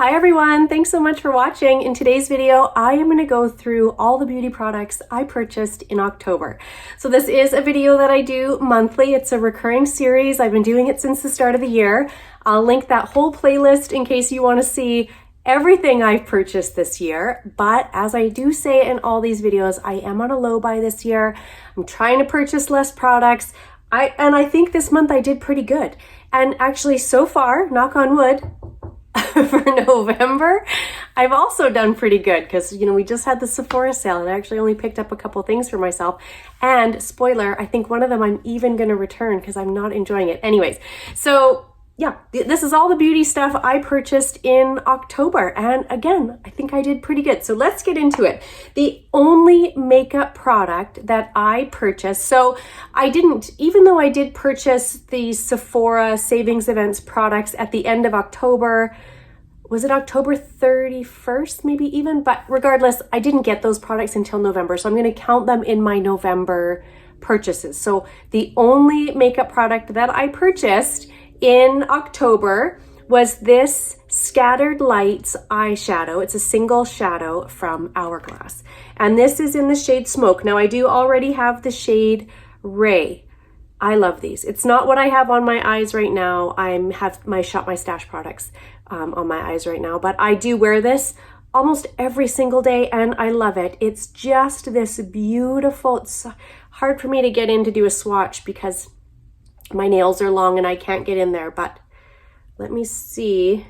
Hi everyone, thanks so much for watching. In today's video, I am going to go through all the beauty products I purchased in October. So this is a video that I do monthly. It's a recurring series. I've been doing it since the start of the year. I'll link that whole playlist in case you want to see everything I've purchased this year. But as I do say in all these videos, I am on a low buy this year. I'm trying to purchase less products. I think this month I did pretty good. And actually so far, knock on wood, for November, I've also done pretty good because, we just had the Sephora sale and I actually only picked up a couple things for myself. And spoiler, I think one of them I'm even going to return because I'm not enjoying it. Anyways, so yeah, this is all the beauty stuff I purchased in October. And again, I think I did pretty good. So let's get into it. The only makeup product that I purchased, so even though I did purchase the Sephora Savings Events products at the end of October, was it October 31st, maybe even? But regardless, I didn't get those products until November. So I'm going to count them in my November purchases. So the only makeup product that I purchased in October was this Scattered Lights eyeshadow. It's a single shadow from Hourglass. And this is in the shade Smoke. Now I do already have the shade Ray. I love these. It's not what I have on my eyes right now. I have my Shop My Stash products on my eyes right now, but I do wear this almost every single day and I love it. It's just this beautiful, it's hard for me to get in to do a swatch because my nails are long and I can't get in there, but let me see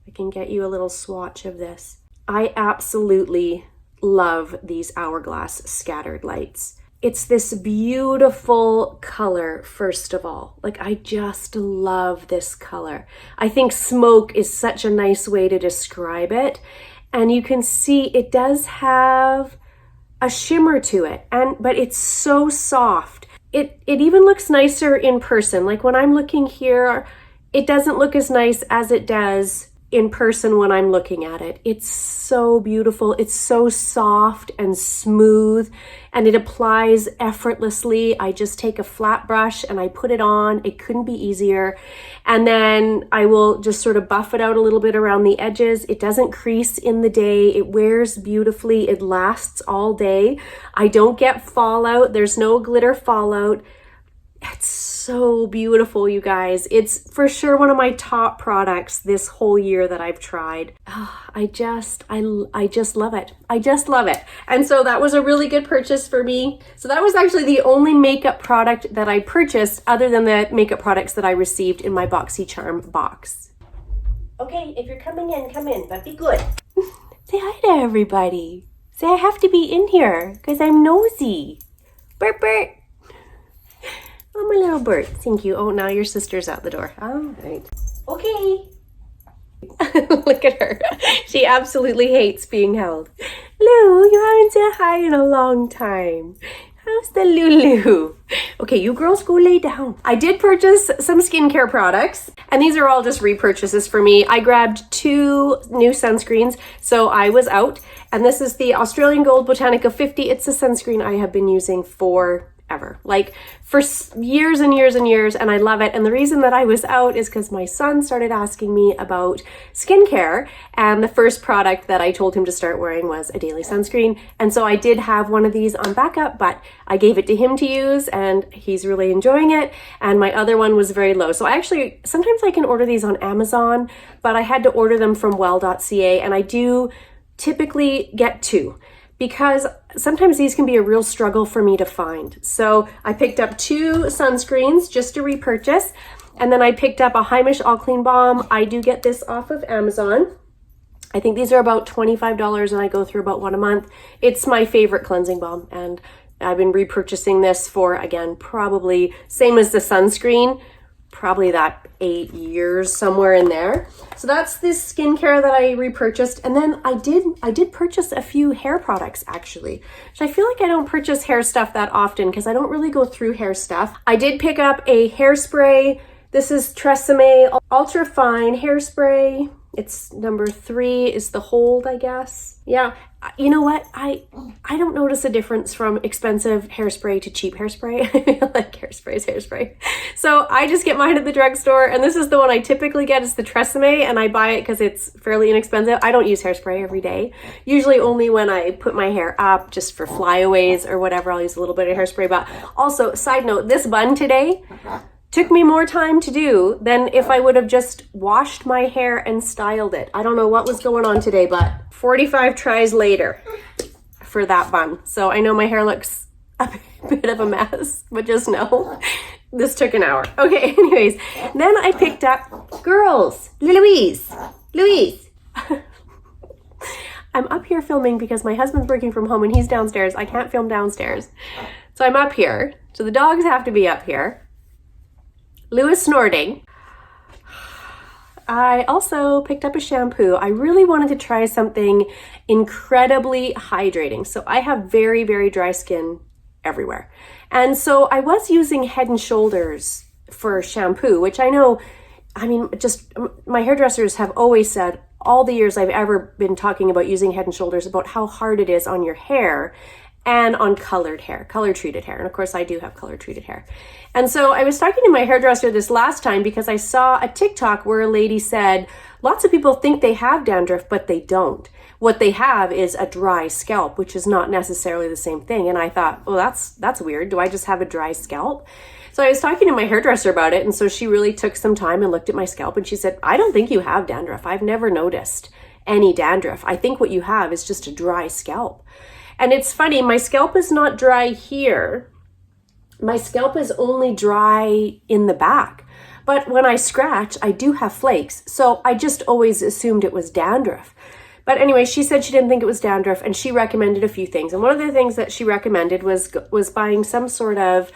if I can get you a little swatch of this. I absolutely love these Hourglass Scattered Lights. It's this beautiful color, first of all. I just love this color. I think Smoke is such a nice way to describe it. And you can see it does have a shimmer to it, but it's so soft. It even looks nicer in person. Like when I'm looking here, it doesn't look as nice as it does in person when I'm looking at it. It's so beautiful. It's so soft and smooth and it applies effortlessly. I just take a flat brush and I put it on. It couldn't be easier. And then I will just sort of buff it out a little bit around the edges. It doesn't crease in the day. It wears beautifully. It lasts all day. I don't get fallout. There's no glitter fallout. It's so beautiful, you guys. It's for sure one of my top products this whole year that I've tried. I just love it. I just love it. And so that was a really good purchase for me. So that was actually the only makeup product that I purchased other than the makeup products that I received in my BoxyCharm box. Okay, if you're coming in, come in, but be good. Say hi to everybody. Say I have to be in here because I'm nosy. Bert, Bert. I'm a little bird. Thank you. Oh, now your sister's out the door. All right. Okay. Look at her. She absolutely hates being held. Lou, you haven't said hi in a long time. How's the Lulu? Okay, you girls go lay down. I did purchase some skincare products, and these are all just repurchases for me. I grabbed 2 new sunscreens, so I was out. And this is the Australian Gold Botanical 50. It's a sunscreen I have been using forever, like for years and years and years, and I love it. And the reason that I was out is because my son started asking me about skincare, and the first product that I told him to start wearing was a daily sunscreen. And so I did have one of these on backup, but I gave it to him to use and he's really enjoying it. And my other one was very low. So sometimes I can order these on Amazon, but I had to order them from well.ca, and I do typically get 2. Because sometimes these can be a real struggle for me to find. So I picked up 2 sunscreens just to repurchase. And then I picked up a Heimish All Clean Balm. I do get this off of Amazon. I think these are about $25 and I go through about one a month. It's my favorite cleansing balm. And I've been repurchasing this for, again, probably same as the sunscreen, probably that 8 years, somewhere in there. So that's this skincare that I repurchased. And then I did purchase a few hair products actually, which I feel like I don't purchase hair stuff that often because I don't really go through hair stuff. I did pick up a hairspray. This is Tresemme Ultra Fine Hairspray. It's number 3 is the hold, I guess. Yeah, you know what? I don't notice a difference from expensive hairspray to cheap hairspray. I feel like hairspray is hairspray. So I just get mine at the drugstore, and this is the one I typically get. It's the Tresemme, and I buy it because it's fairly inexpensive. I don't use hairspray every day. Usually only when I put my hair up just for flyaways or whatever, I'll use a little bit of hairspray. But also, side note, this bun today took me more time to do than if I would have just washed my hair and styled it. I don't know what was going on today, but 45 tries later for that bun. So I know my hair looks a bit of a mess, but just know this took an hour. Okay, anyways, then I picked up, girls, Louise. I'm up here filming because my husband's working from home and he's downstairs. I can't film downstairs. So I'm up here. So the dogs have to be up here. Lou is snorting. I also picked up a shampoo. I really wanted to try something incredibly hydrating. So I have very, very dry skin everywhere. And so I was using Head and Shoulders for shampoo, which I know, I mean, just my hairdressers have always said all the years I've ever been talking about using Head and Shoulders about how hard it is on your hair and on colored hair, color treated hair. And of course I do have color treated hair. And so I was talking to my hairdresser this last time because I saw a TikTok where a lady said, lots of people think they have dandruff, but they don't. What they have is a dry scalp, which is not necessarily the same thing. And I thought, well, that's weird. Do I just have a dry scalp? So I was talking to my hairdresser about it. And so she really took some time and looked at my scalp and she said, I don't think you have dandruff. I've never noticed any dandruff. I think what you have is just a dry scalp. And it's funny, my scalp is not dry here. My scalp is only dry in the back. But when I scratch, I do have flakes. So I just always assumed it was dandruff. But anyway, she said she didn't think it was dandruff and she recommended a few things. And one of the things that she recommended was buying some sort of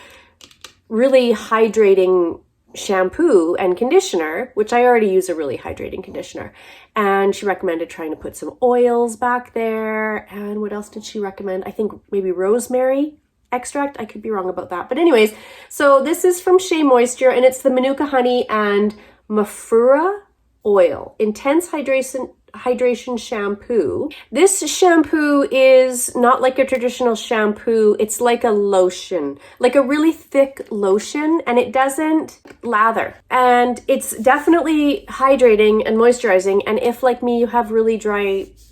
really hydrating shampoo and conditioner, which I already use a really hydrating conditioner. And she recommended trying to put some oils back there. And what else did she recommend? I think maybe rosemary extract. I could be wrong about that. But anyways, so this is from Shea Moisture and it's the Manuka Honey and Mafura Oil Intense Hydration Shampoo. This shampoo is not like a traditional shampoo. It's like a lotion, like a really thick lotion, and it doesn't lather. And it's definitely hydrating and moisturizing. And if, like me, you have really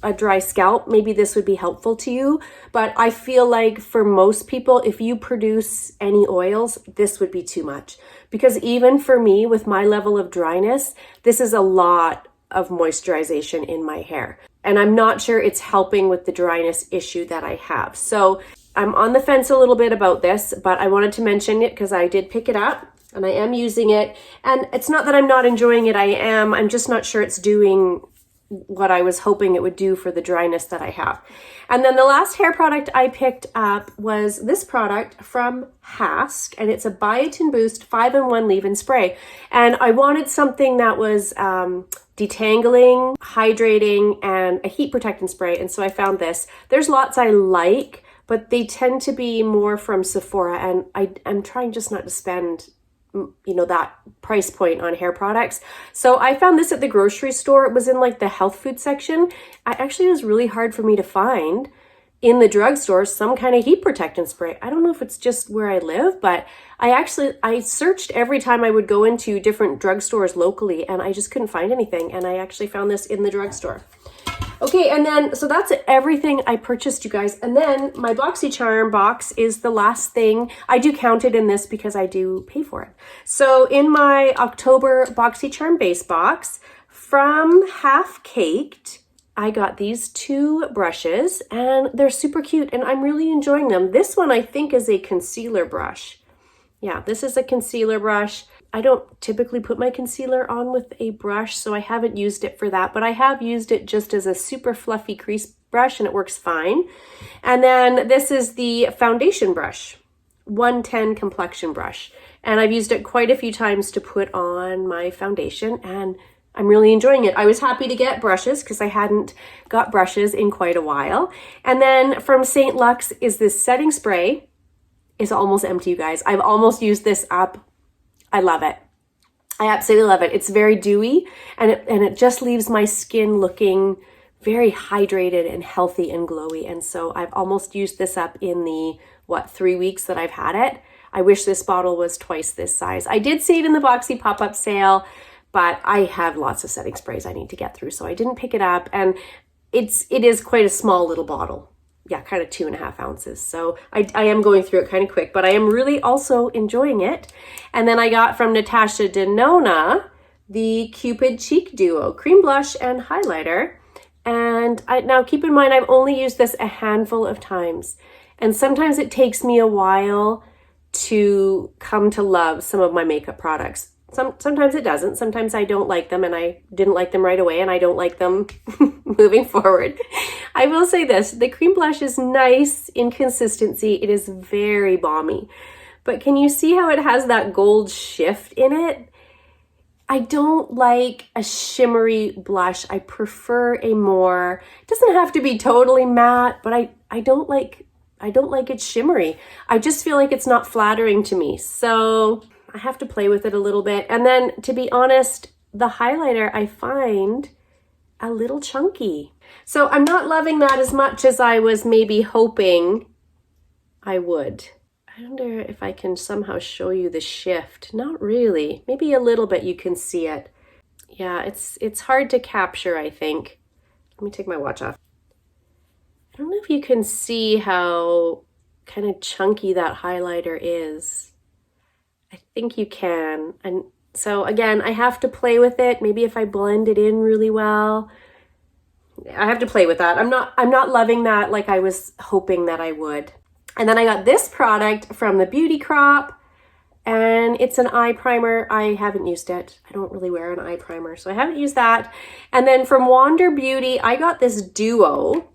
a dry scalp, maybe this would be helpful to you. But I feel like for most people, if you produce any oils, this would be too much. Because even for me, with my level of dryness, this is a lot of moisturization in my hair. And I'm not sure it's helping with the dryness issue that I have. So I'm on the fence a little bit about this, but I wanted to mention it because I did pick it up and I am using it. And it's not that I'm not enjoying it, I'm just not sure it's doing what I was hoping it would do for the dryness that I have. And then the last hair product I picked up was this product from Hask, and it's a Biotin Boost 5-in-1 leave-in spray. And I wanted something that was detangling, hydrating, and a heat protectant spray. And so I found this. There's lots I like, but they tend to be more from Sephora, and I'm trying just not to spend that price point on hair products. So I found this at the grocery store. It was in like the health food section. It was really hard for me to find in the drugstore some kind of heat protectant spray. I don't know if it's just where I live, but I searched every time I would go into different drugstores locally and I just couldn't find anything. And I actually found this in the drugstore. Okay, and then, so that's everything I purchased, you guys. And then my BoxyCharm box is the last thing. I do count it in this because I do pay for it. So in my October BoxyCharm base box, from Half Caked, I got these 2 brushes and they're super cute and I'm really enjoying them. This one I think is a concealer brush. Yeah, this is a concealer brush. I don't typically put my concealer on with a brush, so I haven't used it for that, but I have used it just as a super fluffy crease brush and it works fine. And then this is the foundation brush, 110 complexion brush. And I've used it quite a few times to put on my foundation and I'm really enjoying it. I was happy to get brushes because I hadn't got brushes in quite a while. And then from St. Luxe is this setting spray. It's almost empty, you guys. I've almost used this up. I love it. I absolutely love it. It's very dewy, and it just leaves my skin looking very hydrated and healthy and glowy. And so I've almost used this up in the, 3 weeks that I've had it. I wish this bottle was twice this size. I did see it in the Boxy pop-up sale, but I have lots of setting sprays I need to get through, so I didn't pick it up. And it is quite a small little bottle. Yeah, kind of 2.5 ounces. So I am going through it kind of quick, but I am really also enjoying it. And then I got from Natasha Denona the Cupid Cheek Duo Cream Blush and Highlighter. And now keep in mind, I've only used this a handful of times. And sometimes it takes me a while to come to love some of my makeup products. Sometimes it doesn't. Sometimes I don't like them, and I didn't like them right away, and I don't like them moving forward. I will say this, the cream blush is nice in consistency. It is very balmy. But can you see how it has that gold shift in it? I don't like a shimmery blush. I prefer a more, it doesn't have to be totally matte, but I don't like it shimmery. I just feel like it's not flattering to me. So I have to play with it a little bit. And then, to be honest, the highlighter I find a little chunky. So I'm not loving that as much as I was maybe hoping I would. I wonder if I can somehow show you the shift. Not really. Maybe a little bit you can see it. Yeah, it's hard to capture, I think. Let me take my watch off. I don't know if you can see how kind of chunky that highlighter is. I think you can. And so again, I have to play with it. Maybe if I blend it in really well, I have to play with that. I'm not loving that like I was hoping that I would. And then I got this product from the Beauty Crop, and it's an eye primer. I haven't used it. I don't really wear an eye primer, so I haven't used that. And then from Wander Beauty, I got this duo,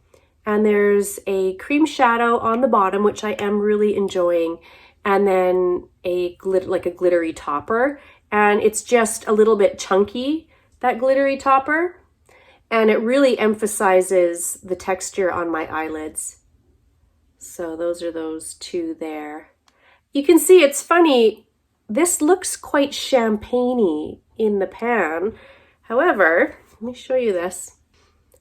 and there's a cream shadow on the bottom, which I am really enjoying, and then a glittery topper. And it's just a little bit chunky, that glittery topper, and it really emphasizes the texture on my eyelids. So those are those two there. You can see it's funny. This looks quite champagne-y in the pan. However, let me show you this.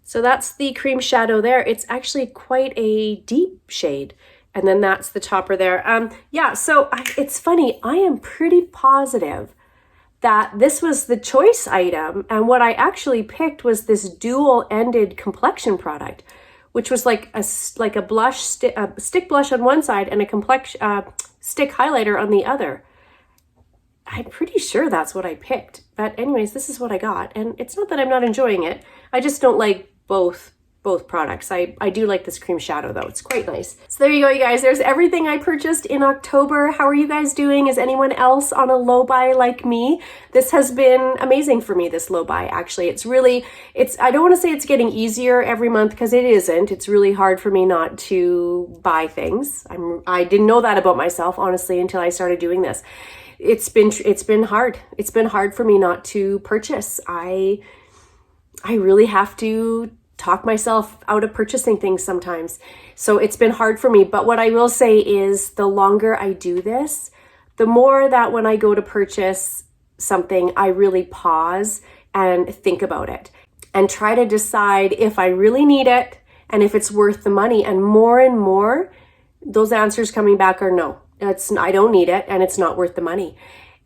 So that's the cream shadow there. It's actually quite a deep shade. And then that's the topper there. Yeah, so it's funny. I am pretty positive that this was the choice item. And what I actually picked was this dual-ended complexion product, which was like a blush stick blush on one side and a stick highlighter on the other. I'm pretty sure that's what I picked. But anyways, this is what I got. And it's not that I'm not enjoying it. I just don't like both products. I do like this cream shadow though. It's quite nice. So there you go, you guys. There's everything I purchased in October. How are you guys doing? Is anyone else on a low buy like me? This has been amazing for me, this low buy. Actually, I don't want to say it's getting easier every month, because it isn't. It's really hard for me not to buy things. I didn't know that about myself, honestly, until I started doing this. It's been hard. It's been hard for me not to purchase. I really have to talk myself out of purchasing things sometimes. So it's been hard for me. But what I will say is, the longer I do this, the more that when I go to purchase something, I really pause and think about it and try to decide if I really need it and if it's worth the money. And more, those answers coming back are no. I don't need it, and it's not worth the money.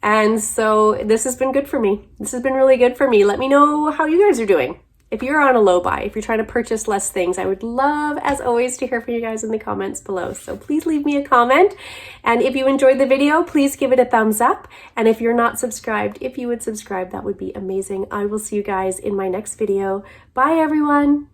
And so this has been good for me. This has been really good for me. Let me know how you guys are doing. If you're on a low buy, if you're trying to purchase less things, I would love, as always, to hear from you guys in the comments below. So please leave me a comment. And if you enjoyed the video, please give it a thumbs up. And if you're not subscribed, if you would subscribe, that would be amazing. I will see you guys in my next video. Bye, everyone.